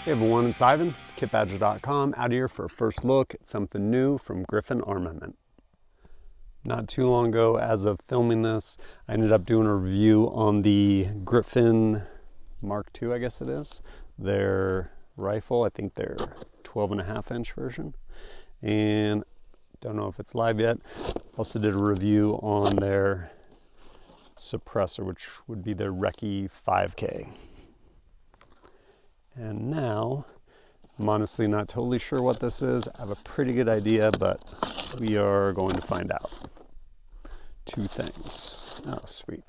Hey everyone, it's Ivan, kitbadger.com, out here for a first look at something new from Griffin Armament. Not too long ago, as of filming this, I ended up doing a review on the Griffin Mk2, I guess it is, their rifle. I think their 12.5-inch version, and don't know if it's live yet. Also did a review on their Suppressor, which would be their Recce 5K. And now, I'm honestly not totally sure what this is. I have a pretty good idea, but we are going to find out. Two things. Oh, sweet.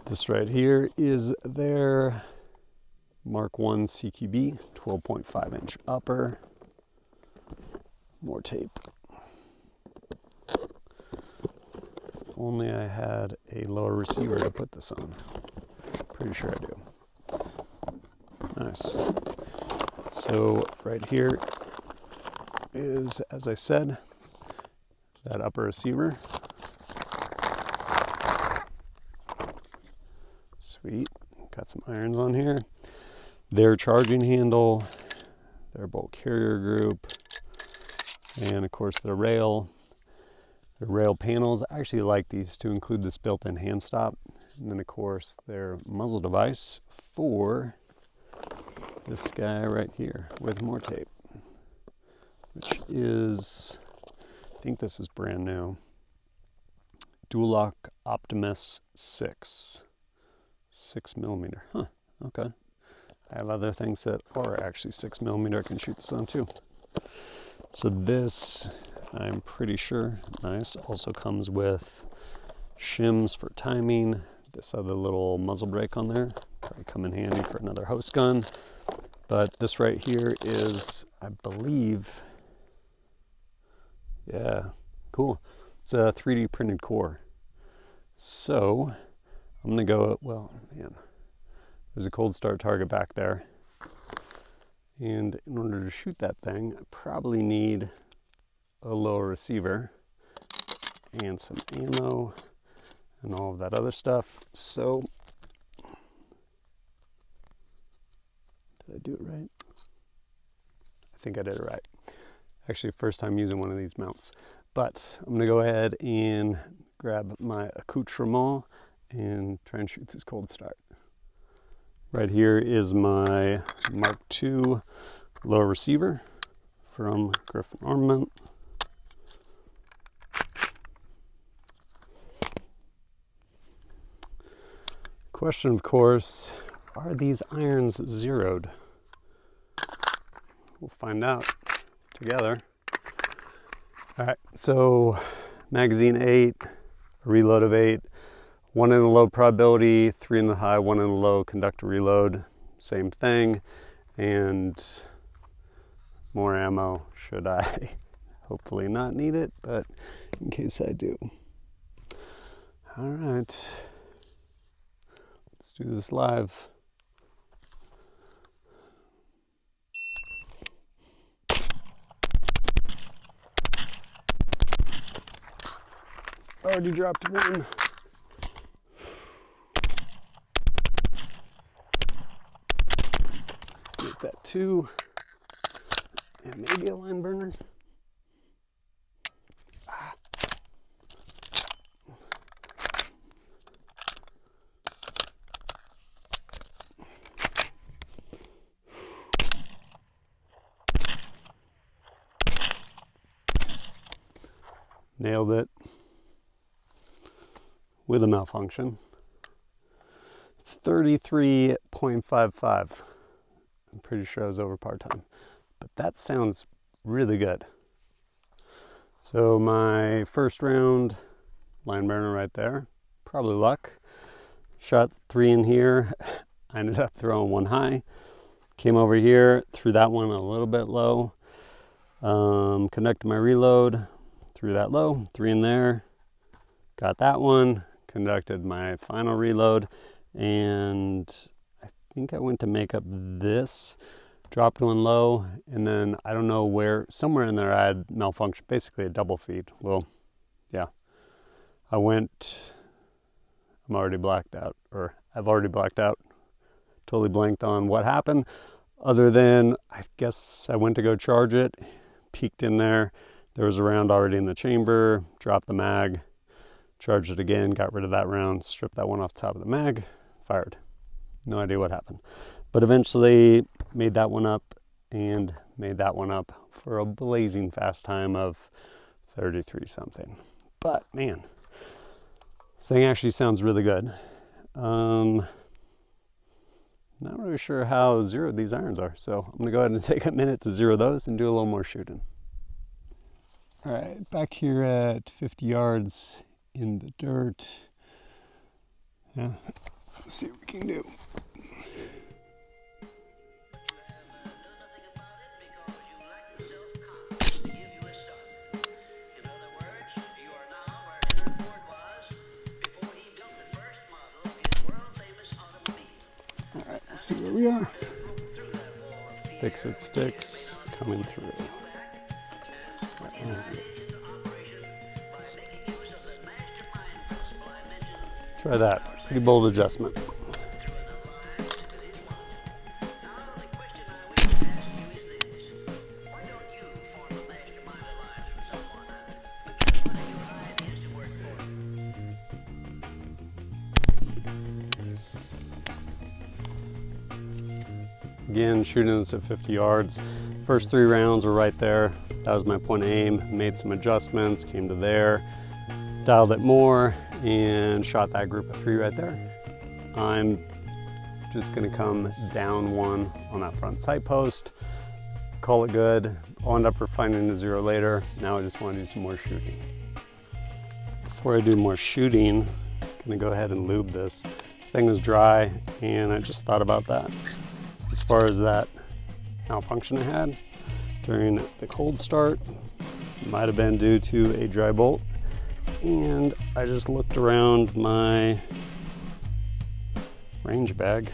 This right here is their Mark 1 CQB, 12.5-inch upper. More tape. If only I had a lower receiver to put this on. Pretty sure I do. Nice. So right here is, as I said, that upper receiver. Sweet. Got some irons on here. Their charging handle, their bolt carrier group, and of course the rail. The rail panels, I actually like these to include this built-in hand stop. And then of course their muzzle device for this guy right here with more tape, which is, I think this is brand new, Dual Lock Optimus 6mm. Huh, okay. I have other things that are actually 6mm I can shoot this on too. So this, I'm pretty sure, nice, also comes with shims for timing. This other little muzzle brake on there, probably come in handy for another host gun. But this right here is, I believe, yeah, cool. It's a 3D printed core. So I'm gonna go, well, man, there's a cold start target back there. And in order to shoot that thing, I probably need a lower receiver and some ammo and all of that other stuff. So, did I do it right? I think I did it right. Actually, first time using one of these mounts. But I'm gonna go ahead and grab my accoutrement and try and shoot this cold start. Right here is my Mk2 Lower Receiver from Griffin Armament. Question, of course, are these irons zeroed? We'll find out together. All right, so magazine 8, a reload of 8, 1 in the low probability, 3 in the high, 1 in the low conductor reload, same thing, and more ammo should I hopefully not need it, but in case I do. All right. Let's do this live. Already dropped one. Get that 2. And maybe a line burner. Nailed it with a malfunction. 33.55. I'm pretty sure I was over par time, but that sounds really good. So my first round, line burner right there, probably luck. Shot 3 in here. I ended up throwing 1 high. Came over here, threw that one a little bit low. Conducted my reload. Threw that low, 3 in there, got that one, conducted my final reload, and I think I went to make up this, dropped one low, and then I don't know where, somewhere in there I had malfunction, basically a double feed. Well, yeah, I went I'm already blacked out, or I've already blacked out, totally blanked on what happened, other than I guess I went to go charge it, peeked in there, there was a round already in the chamber, dropped the mag, charged it again, got rid of that round, stripped that one off the top of the mag, fired. No idea what happened. But eventually made that one up and made that one up for a blazing fast time of 33 something. But man, this thing actually sounds really good. Not really sure how zeroed these irons are, so I'm gonna go ahead and take a minute to zero those and do a little more shooting. All right, back here at 50 yards in the dirt. Yeah, let's see what we can do. All right, let's see where we are. Fix It Sticks coming through. Try that. Pretty bold adjustment. Again, shooting this at 50 yards. First 3 rounds were right there. That was my point of aim. Made some adjustments, came to there, dialed it more, and shot that group of 3 right there. I'm just gonna come down one on that front sight post, call it good. I'll end up refining the zero later. Now I just wanna do some more shooting. Before I do more shooting, I'm gonna go ahead and lube this. This thing was dry, and I just thought about that. As far as that malfunction I had during the cold start, might have been due to a dry bolt. And I just looked around my range bag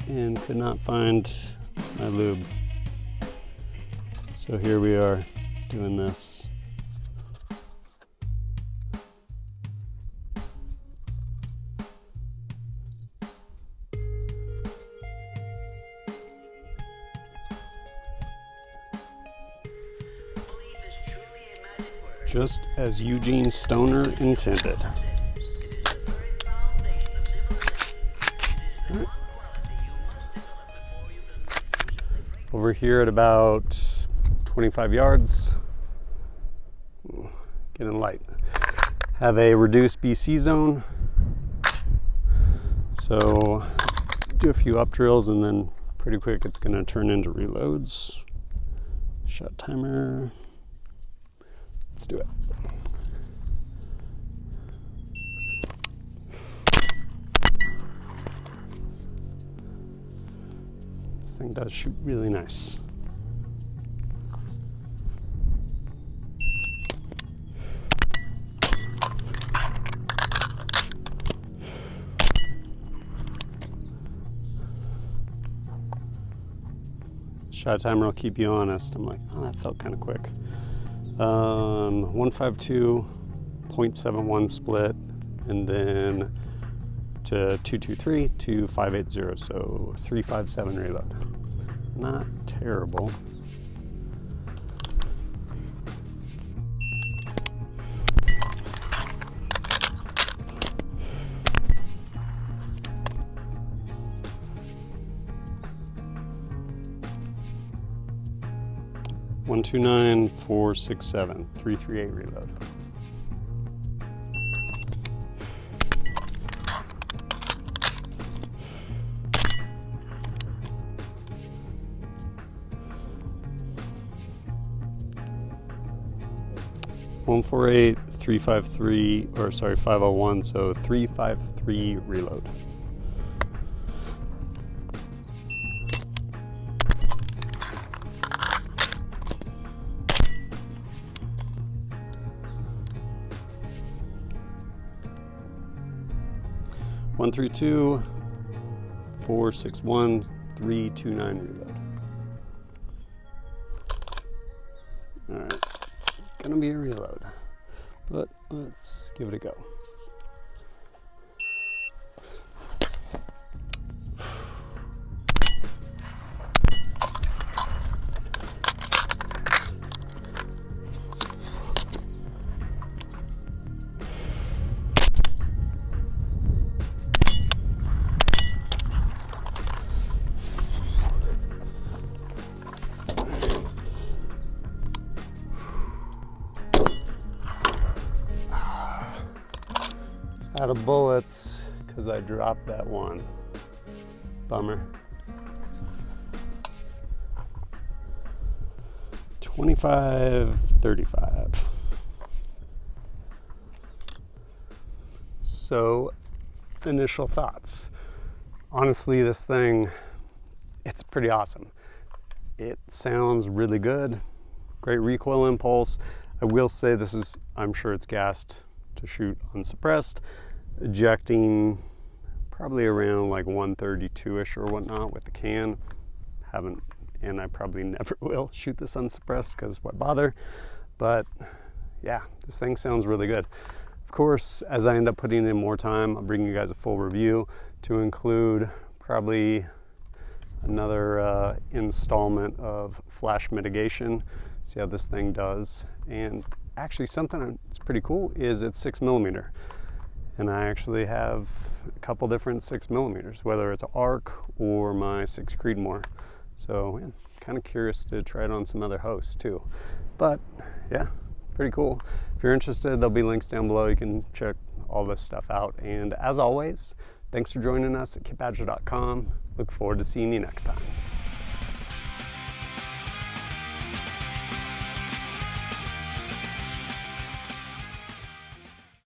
and could not find my lube. So here we are doing this. Just as Eugene Stoner intended. Right. Over here at about 25 yards, getting light. Have a reduced BC zone. So do a few up drills and then pretty quick it's gonna turn into reloads. Shot timer. Let's do it. This thing does shoot really nice. Shot timer will keep you honest. I'm like, oh, that felt kind of quick. 152.71 split, and then to 223 to 580, so 357 reload. Not terrible. One, 2, 9, 4, 6, 7, 3, 3, 8 reload. One, 4, 8, 3, 5, 3, or sorry, 501, so 3, 5, 3 reload. One, 3, 2, 4, 6, 1, 3, 2, 9 reload. All right, gonna be a reload, but let's give it a go. Out of bullets because I dropped that one. Bummer. 25-35. So, initial thoughts. Honestly, this thing, it's pretty awesome. It sounds really good. Great recoil impulse. I will say this is, I'm sure it's gassed to shoot unsuppressed, ejecting probably around like 132-ish or whatnot with the can. Haven't, and I probably never will shoot this unsuppressed because why bother? But yeah, this thing sounds really good. Of course, as I end up putting in more time, I'll bring you guys a full review to include probably another installment of flash mitigation, see how this thing does. And actually something that's pretty cool is it's 6mm. And I actually have a couple different 6mm, whether it's ARC or my 6 Creedmoor. So yeah, kind of curious to try it on some other hosts too. But yeah, pretty cool. If you're interested, there'll be links down below. You can check all this stuff out. And as always, thanks for joining us at kitbadger.com. Look forward to seeing you next time.